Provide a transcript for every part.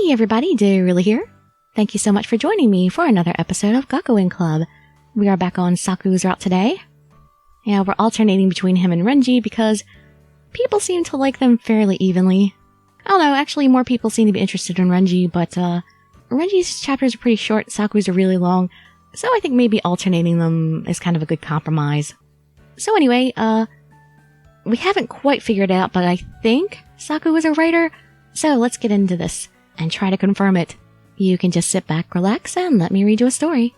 Hey everybody, Dirili here. Thank you so much for joining me for another episode of Gakuen Club. We are back on Saku's route today. Yeah, we're alternating between him and Renji because people seem to like them fairly evenly. I don't know, actually more people seem to be interested in Renji, but Renji's chapters are pretty short, Saku's are really long, so I think maybe alternating them is kind of a good compromise. So anyway, we haven't quite figured it out, but I think Saku is a writer, so let's get into this and try to confirm it. You can just sit back, relax, and let me read you a story.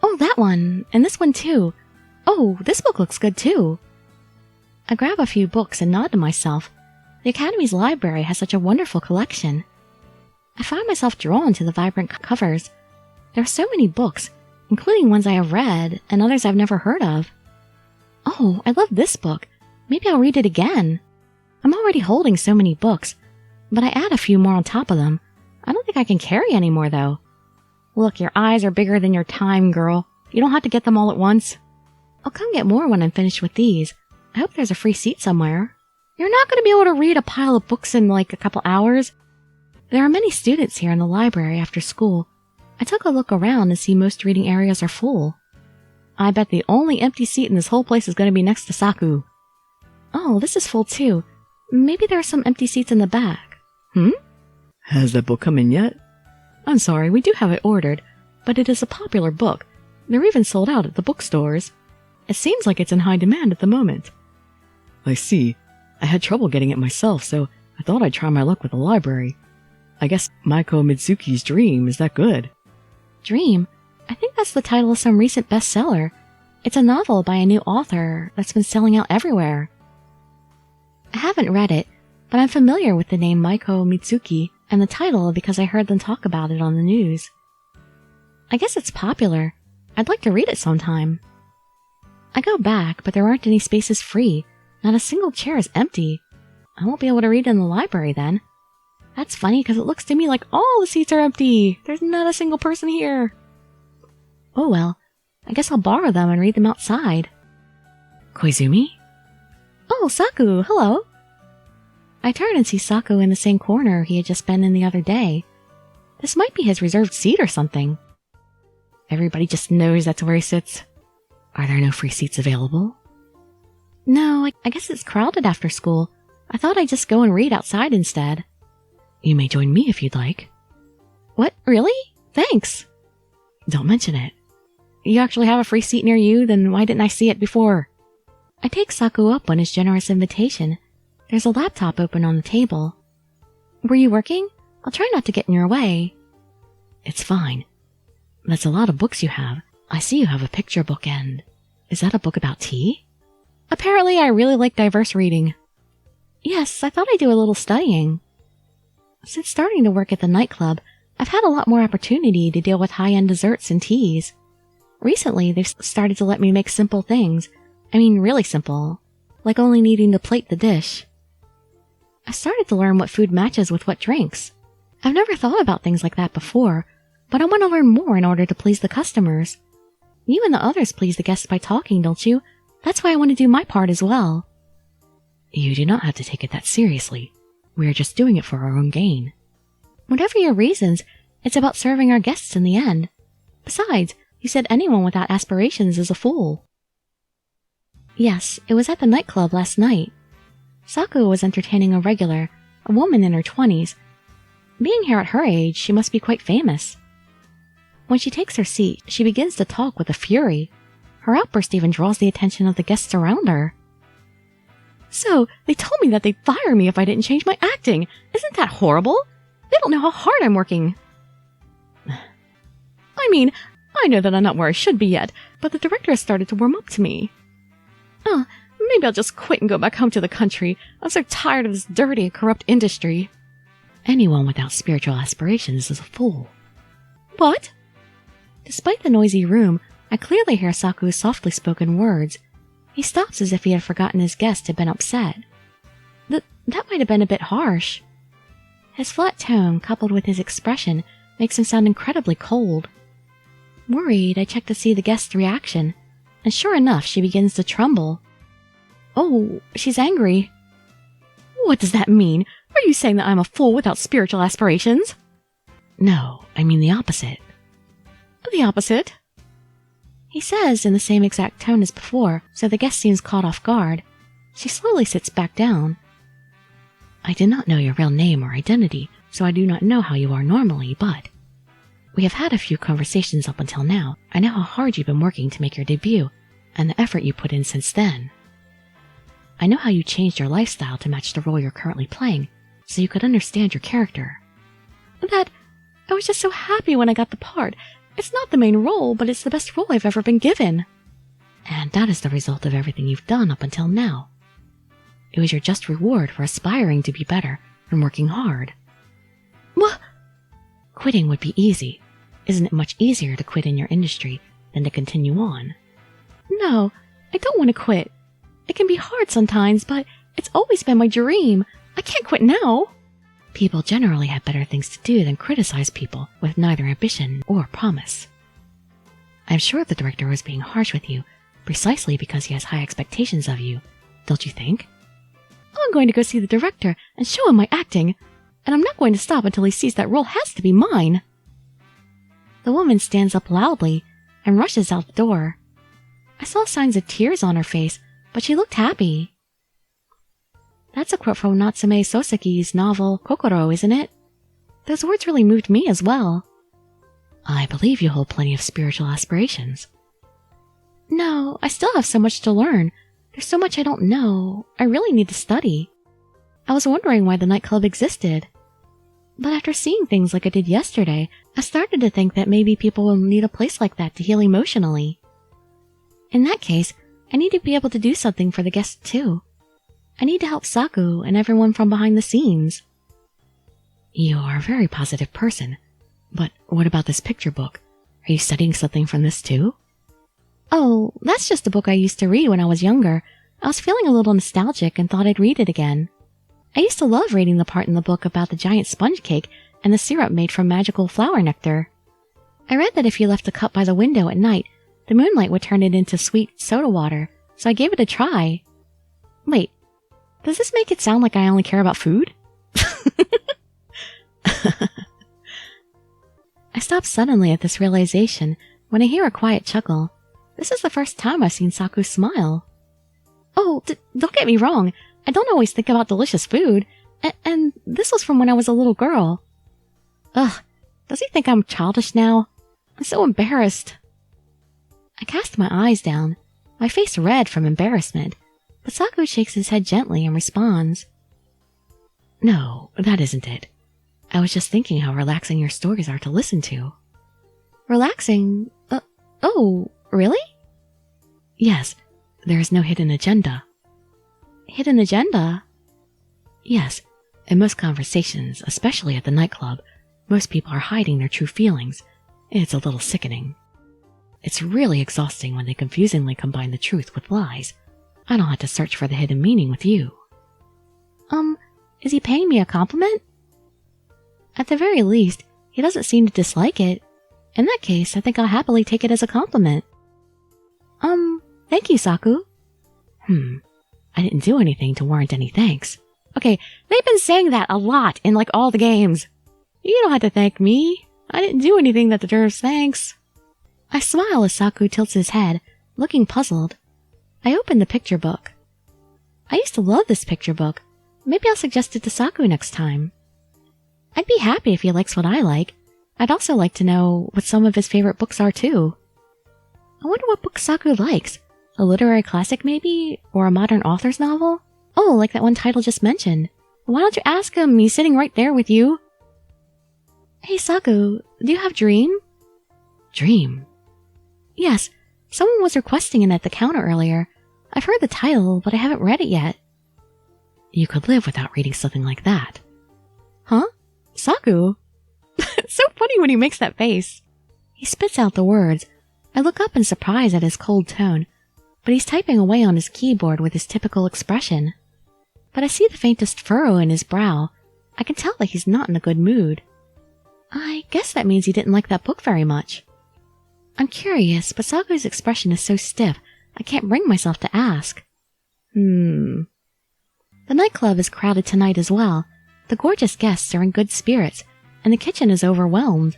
Oh, that one, and this one too. Oh, this book looks good too. I grab a few books and nod to myself. The Academy's library has such a wonderful collection. I find myself drawn to the vibrant covers. There are so many books, including ones I have read and others I've never heard of. Oh, I love this book. Maybe I'll read it again. I'm already holding so many books, but I add a few more on top of them. I don't think I can carry any more, though. Look, your eyes are bigger than your time, girl. You don't have to get them all at once. I'll come get more when I'm finished with these. I hope there's a free seat somewhere. You're not going to be able to read a pile of books in like a couple hours. There are many students here in the library after school. I took a look around and see most reading areas are full. I bet the only empty seat in this whole place is going to be next to Saku. Oh, this is full too. Maybe there are some empty seats in the back. Has that book come in yet? I'm sorry, we do have it ordered, but it is a popular book. They're even sold out at the bookstores. It seems like it's in high demand at the moment. I see. I had trouble getting it myself, so I thought I'd try my luck with the library. I guess Maiko Mitsuki's Dream is that good. Dream? I think that's the title of some recent bestseller. It's a novel by a new author that's been selling out everywhere. I haven't read it, but I'm familiar with the name Maiko Mitsuki and the title because I heard them talk about it on the news. I guess it's popular. I'd like to read it sometime. I go back, but there aren't any spaces free. Not a single chair is empty. I won't be able to read in the library then. That's funny because it looks to me like all the seats are empty. There's not a single person here. Oh well, I guess I'll borrow them and read them outside. Koizumi? Oh, Saku, hello. I turn and see Saku in the same corner he had just been in the other day. This might be his reserved seat or something. Everybody just knows that's where he sits. Are there no free seats available? No, I guess it's crowded after school. I thought I'd just go and read outside instead. You may join me if you'd like. What? Really? Thanks. Don't mention it. You actually have a free seat near you? Then why didn't I see it before? I take Saku up on his generous invitation. There's a laptop open on the table. Were you working? I'll try not to get in your way. It's fine. That's a lot of books you have. I see you have a picture book and... Is that a book about tea? Apparently I really like diverse reading. Yes, I thought I'd do a little studying. Since starting to work at the nightclub, I've had a lot more opportunity to deal with high-end desserts and teas. Recently, they've started to let me make simple things. I mean, really simple. Like only needing to plate the dish. I started to learn what food matches with what drinks. I've never thought about things like that before, but I want to learn more in order to please the customers. You and the others please the guests by talking, don't you? That's why I want to do my part as well. You do not have to take it that seriously. We are just doing it for our own gain. Whatever your reasons, it's about serving our guests in the end. Besides, you said anyone without aspirations is a fool. Yes, it was at the nightclub last night. Saku was entertaining a regular, a woman in her 20s. Being here at her age, she must be quite famous. When she takes her seat, she begins to talk with a fury. Her outburst even draws the attention of the guests around her. So, they told me that they'd fire me if I didn't change my acting. Isn't that horrible? They don't know how hard I'm working. I mean, I know that I'm not where I should be yet, but the director has started to warm up to me. Oh, maybe I'll just quit and go back home to the country. I'm so tired of this dirty and corrupt industry. Anyone without spiritual aspirations is a fool. What? Despite the noisy room, I clearly hear Saku's softly spoken words. He stops as if he had forgotten his guest had been upset. That might have been a bit harsh. His flat tone, coupled with his expression, makes him sound incredibly cold. Worried, I check to see the guest's reaction, and sure enough, she begins to tremble. Oh, she's angry. What does that mean? Are you saying that I'm a fool without spiritual aspirations? No, I mean the opposite. The opposite? He says in the same exact tone as before, so the guest seems caught off guard. She slowly sits back down. I did not know your real name or identity, so I do not know how you are normally, but we have had a few conversations up until now. I know how hard you've been working to make your debut, and the effort you put in since then. I know how you changed your lifestyle to match the role you're currently playing, so you could understand your character. I was just so happy when I got the part. It's not the main role, but it's the best role I've ever been given. And that is the result of everything you've done up until now. It was your just reward for aspiring to be better and working hard. What? Quitting would be easy. Isn't it much easier to quit in your industry than to continue on? No, I don't want to quit. It can be hard sometimes, but it's always been my dream. I can't quit now. People generally have better things to do than criticize people with neither ambition or promise. I'm sure the director was being harsh with you, precisely because he has high expectations of you, don't you think? I'm going to go see the director and show him my acting, and I'm not going to stop until he sees that role has to be mine. The woman stands up loudly and rushes out the door. I saw signs of tears on her face, but she looked happy. That's a quote from Natsume Soseki's novel Kokoro, isn't it? Those words really moved me as well. I believe you hold plenty of spiritual aspirations. No, I still have so much to learn. There's so much I don't know. I really need to study. I was wondering why the nightclub existed. But after seeing things like I did yesterday, I started to think that maybe people will need a place like that to heal emotionally. In that case, I need to be able to do something for the guests too. I need to help Saku and everyone from behind the scenes. You are a very positive person. But what about this picture book? Are you studying something from this too? Oh, that's just a book I used to read when I was younger. I was feeling a little nostalgic and thought I'd read it again. I used to love reading the part in the book about the giant sponge cake and the syrup made from magical flower nectar. I read that if you left the cup by the window at night, the moonlight would turn it into sweet soda water, so I gave it a try. Wait, does this make it sound like I only care about food? I stopped suddenly at this realization when I hear a quiet chuckle. This is the first time I've seen Saku smile. Oh, don't get me wrong. I don't always think about delicious food. And this was from when I was a little girl. Ugh, does he think I'm childish now? I'm so embarrassed. I cast my eyes down, my face red from embarrassment, but Saku shakes his head gently and responds. No, that isn't it. I was just thinking how relaxing your stories are to listen to. Relaxing? Oh, really? Yes, there is no hidden agenda. Hidden agenda? Yes, in most conversations, especially at the nightclub, most people are hiding their true feelings. It's a little sickening. It's really exhausting when they confusingly combine the truth with lies. I don't have to search for the hidden meaning with you. Is he paying me a compliment? At the very least, he doesn't seem to dislike it. In that case, I think I'll happily take it as a compliment. Thank you, Saku. I didn't do anything to warrant any thanks. Okay, they've been saying that a lot in like all the games. You don't have to thank me. I didn't do anything that deserves thanks. I smile as Saku tilts his head, looking puzzled. I open the picture book. I used to love this picture book. Maybe I'll suggest it to Saku next time. I'd be happy if he likes what I like. I'd also like to know what some of his favorite books are too. I wonder what book Saku likes. A literary classic maybe? Or a modern author's novel? Oh, like that one title just mentioned. Why don't you ask him? He's sitting right there with you. Hey Saku, do you have Dream? Dream? Yes, someone was requesting it at the counter earlier. I've heard the title, but I haven't read it yet. You could live without reading something like that. Huh? Saku? It's so funny when he makes that face. He spits out the words. I look up in surprise at his cold tone, but he's typing away on his keyboard with his typical expression. But I see the faintest furrow in his brow. I can tell that he's not in a good mood. I guess that means he didn't like that book very much. I'm curious, but Saku's expression is so stiff, I can't bring myself to ask. The nightclub is crowded tonight as well. The gorgeous guests are in good spirits, and the kitchen is overwhelmed.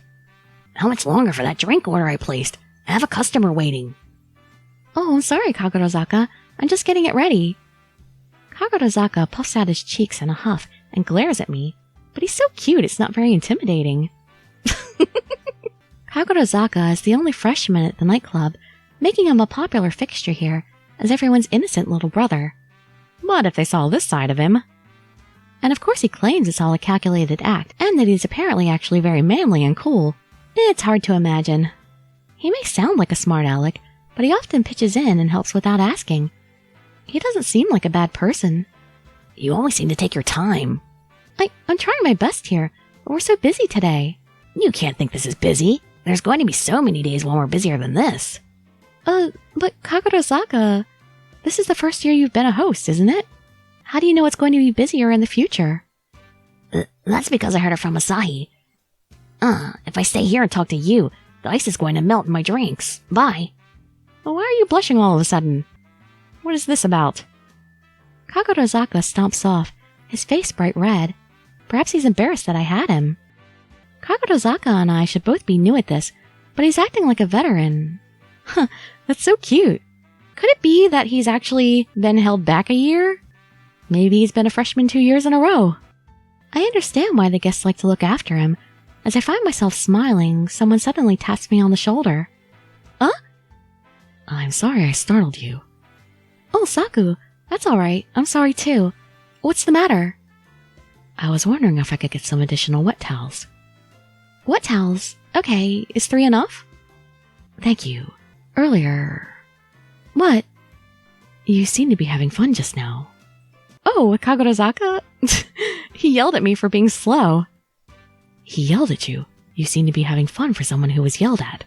How much longer for that drink order I placed? I have a customer waiting. Oh, I'm sorry, Kagerozaka. I'm just getting it ready. Kagerozaka puffs out his cheeks in a huff and glares at me, but he's so cute it's not very intimidating. Kagerozaka is the only freshman at the nightclub, making him a popular fixture here as everyone's innocent little brother. But if they saw this side of him... And of course he claims it's all a calculated act, and that he's apparently actually very manly and cool. It's hard to imagine. He may sound like a smart aleck, but he often pitches in and helps without asking. He doesn't seem like a bad person. You always seem to take your time. I'm trying my best here, but we're so busy today. You can't think this is busy. There's going to be so many days when we're busier than this. But Kagerozaka, this is the first year you've been a host, isn't it? How do you know it's going to be busier in the future? That's because I heard it from Asahi. If I stay here and talk to you, the ice is going to melt in my drinks. Bye. Well, why are you blushing all of a sudden? What is this about? Kagerozaka stomps off, his face bright red. Perhaps he's embarrassed that I had him. Kagerozaka and I should both be new at this, but he's acting like a veteran. Huh, that's so cute. Could it be that he's actually been held back a year? Maybe he's been a freshman 2 years in a row. I understand why the guests like to look after him. As I find myself smiling, someone suddenly taps me on the shoulder. Huh? I'm sorry I startled you. Oh, Saku, that's alright. I'm sorry too. What's the matter? I was wondering if I could get some additional wet towels. Wet towels? Okay, is 3 enough? Thank you. Earlier... What? You seemed to be having fun just now. Oh, Kagerozaka? He yelled at me for being slow. He yelled at you? You seem to be having fun for someone who was yelled at.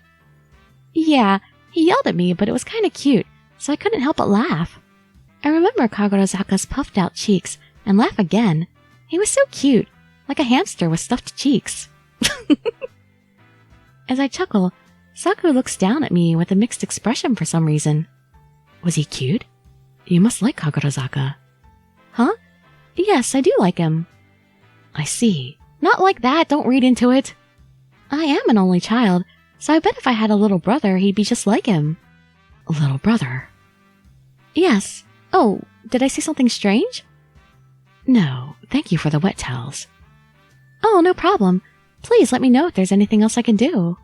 Yeah, he yelled at me, but it was kind of cute, so I couldn't help but laugh. I remember Kagerozaka's puffed out cheeks and laugh again. He was so cute, like a hamster with stuffed cheeks. As I chuckle, Saku looks down at me with a mixed expression for some reason. Was he cute? You must like Kagerozaka. Huh? Yes, I do like him. I see. Not like that, don't read into it. I am an only child, so I bet if I had a little brother, he'd be just like him. A little brother? Yes. Oh, did I say something strange? No, thank you for the wet towels. Oh, no problem. Please let me know if there's anything else I can do.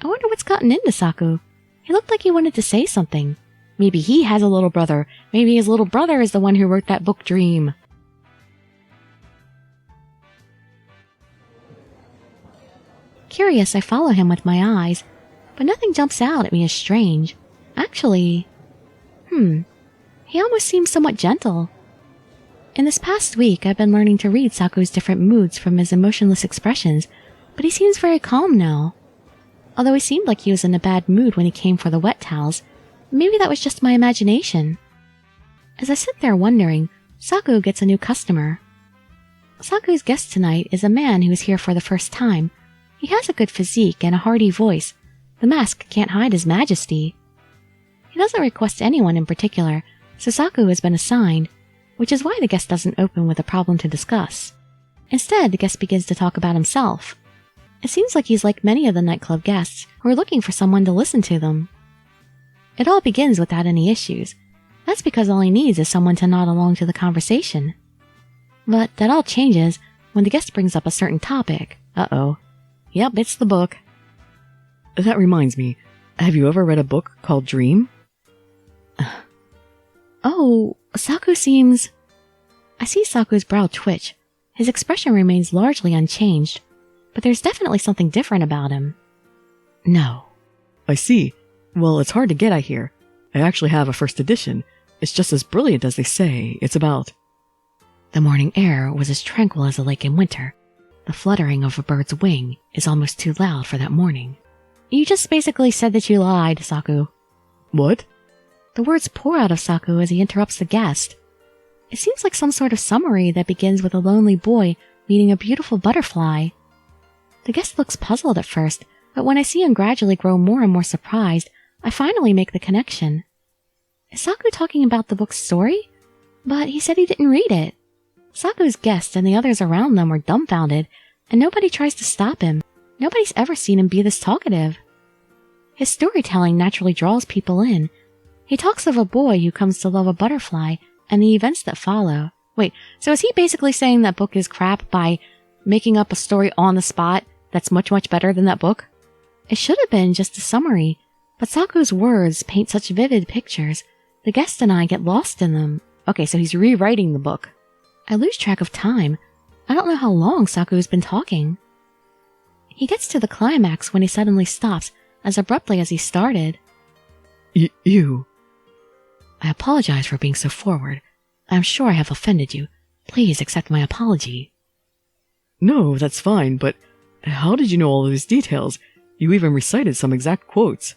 I wonder what's gotten into Saku. He looked like he wanted to say something. Maybe he has a little brother. Maybe his little brother is the one who wrote that book Dream. Curious, I follow him with my eyes, but nothing jumps out at me as strange. Actually, he almost seems somewhat gentle. In this past week, I've been learning to read Saku's different moods from his emotionless expressions, but he seems very calm now. Although he seemed like he was in a bad mood when he came for the wet towels, maybe that was just my imagination. As I sit there wondering, Saku gets a new customer. Saku's guest tonight is a man who is here for the first time. He has a good physique and a hearty voice. The mask can't hide his majesty. He doesn't request anyone in particular, so Saku has been assigned, which is why the guest doesn't open with a problem to discuss. Instead, the guest begins to talk about himself. It seems like he's like many of the nightclub guests who are looking for someone to listen to them. It all begins without any issues. That's because all he needs is someone to nod along to the conversation. But that all changes when the guest brings up a certain topic. Uh-oh. Yep, it's the book. That reminds me, have you ever read a book called Dream? Oh, Saku seems... I see Saku's brow twitch. His expression remains largely unchanged, but there's definitely something different about him. No. I see. Well, it's hard to get, I hear. I actually have a first edition. It's just as brilliant as they say. It's about... The morning air was as tranquil as a lake in winter. The fluttering of a bird's wing is almost too loud for that morning. You just basically said that you lied, Saku. What? The words pour out of Saku as he interrupts the guest. It seems like some sort of summary that begins with a lonely boy meeting a beautiful butterfly. The guest looks puzzled at first, but when I see him gradually grow more and more surprised, I finally make the connection. Is Saku talking about the book's story? But he said he didn't read it. Saku's guests and the others around them were dumbfounded, and nobody tries to stop him. Nobody's ever seen him be this talkative. His storytelling naturally draws people in. He talks of a boy who comes to love a butterfly and the events that follow. Wait, so is he basically saying that book is crap by making up a story on the spot that's much, much better than that book? It should have been just a summary, but Saku's words paint such vivid pictures. The guest and I get lost in them. Okay, so he's rewriting the book. I lose track of time. I don't know how long Saku's been talking. He gets to the climax when he suddenly stops, as abruptly as he started. You. I apologize for being so forward. I'm sure I have offended you. Please accept my apology. No, that's fine, but how did you know all of these details? You even recited some exact quotes.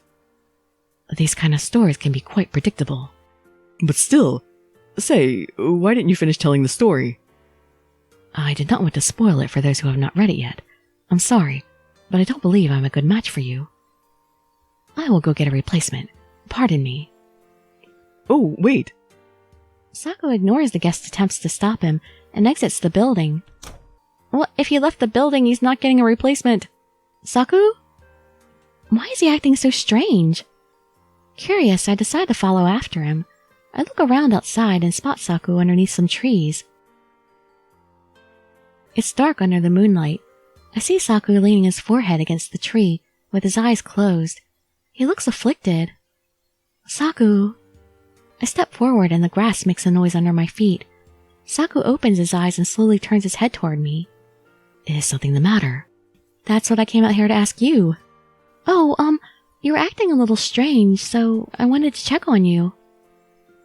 These kind of stories can be quite predictable. But still, say, why didn't you finish telling the story? I did not want to spoil it for those who have not read it yet. I'm sorry, but I don't believe I'm a good match for you. I will go get a replacement. Pardon me. Oh, wait. Saku ignores the guest's attempts to stop him and exits the building. Well, if he left the building, he's not getting a replacement. Saku? Why is he acting so strange? Curious, I decide to follow after him. I look around outside and spot Saku underneath some trees. It's dark under the moonlight. I see Saku leaning his forehead against the tree, with his eyes closed. He looks afflicted. Saku. I step forward and the grass makes a noise under my feet. Saku opens his eyes and slowly turns his head toward me. Is something the matter? That's what I came out here to ask you. Oh, you were acting a little strange, so I wanted to check on you.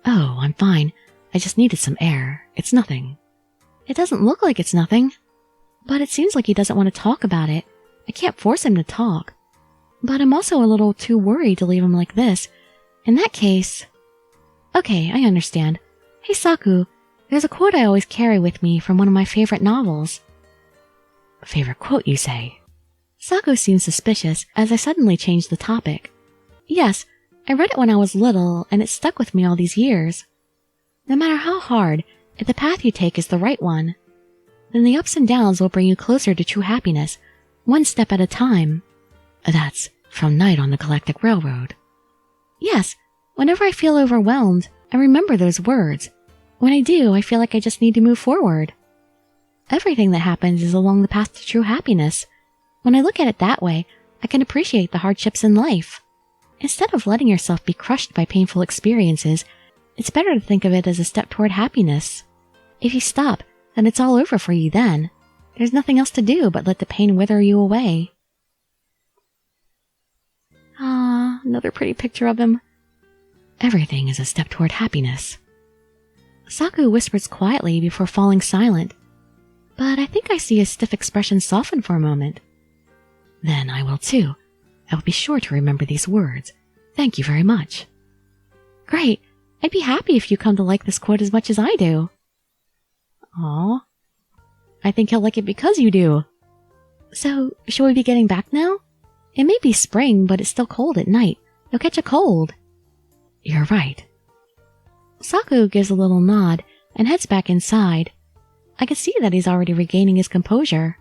Oh, I'm fine. I just needed some air. It's nothing. It doesn't look like it's nothing. But it seems like he doesn't want to talk about it. I can't force him to talk. But I'm also a little too worried to leave him like this. In that case... Okay, I understand. Hey Saku, there's a quote I always carry with me from one of my favorite novels. Favorite quote, you say? Saku seems suspicious as I suddenly change the topic. Yes, I read it when I was little, and it stuck with me all these years. No matter how hard, if the path you take is the right one, then the ups and downs will bring you closer to true happiness, one step at a time. That's from Night on the Galactic Railroad. Yes, whenever I feel overwhelmed, I remember those words. When I do, I feel like I just need to move forward. Everything that happens is along the path to true happiness. When I look at it that way, I can appreciate the hardships in life. Instead of letting yourself be crushed by painful experiences, it's better to think of it as a step toward happiness. If you stop, then it's all over for you then. There's nothing else to do but let the pain wither you away. Ah, another pretty picture of him. Everything is a step toward happiness. Saku whispers quietly before falling silent. But I think I see his stiff expression soften for a moment. Then I will too. I will be sure to remember these words. Thank you very much. Great. I'd be happy if you come to like this quote as much as I do. Aw. I think he'll like it because you do. So, shall we be getting back now? It may be spring, but it's still cold at night. You'll catch a cold. You're right. Saku gives a little nod and heads back inside. I can see that he's already regaining his composure.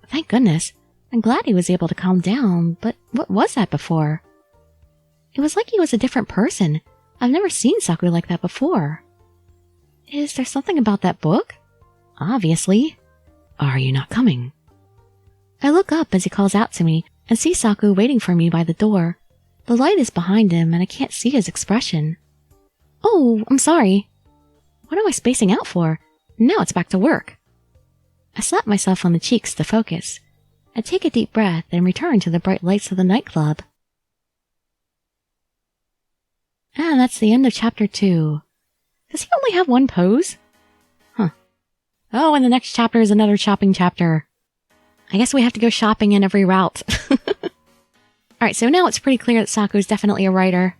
Thank goodness. I'm glad he was able to calm down, but what was that before? It was like he was a different person. I've never seen Saku like that before. Is there something about that book? Obviously. Are you not coming? I look up as he calls out to me and see Saku waiting for me by the door. The light is behind him and I can't see his expression. Oh, I'm sorry. What am I spacing out for? Now it's back to work. I slap myself on the cheeks to focus. I take a deep breath and return to the bright lights of the nightclub. And that's the end of chapter 2. Does he only have one pose? Huh. Oh, and the next chapter is another shopping chapter. I guess we have to go shopping in every route. Alright, so now it's pretty clear that Saku is definitely a writer.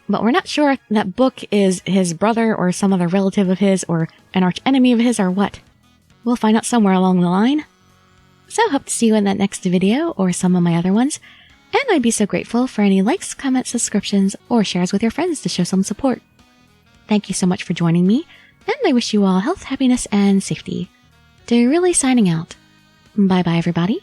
But we're not sure if that book is his brother or some other relative of his or an arch enemy of his or what. We'll find out somewhere along the line. So hope to see you in that next video or some of my other ones. And I'd be so grateful for any likes, comments, subscriptions, or shares with your friends to show some support. Thank you so much for joining me. And I wish you all health, happiness, and safety. Dirili signing out. Bye-bye, everybody.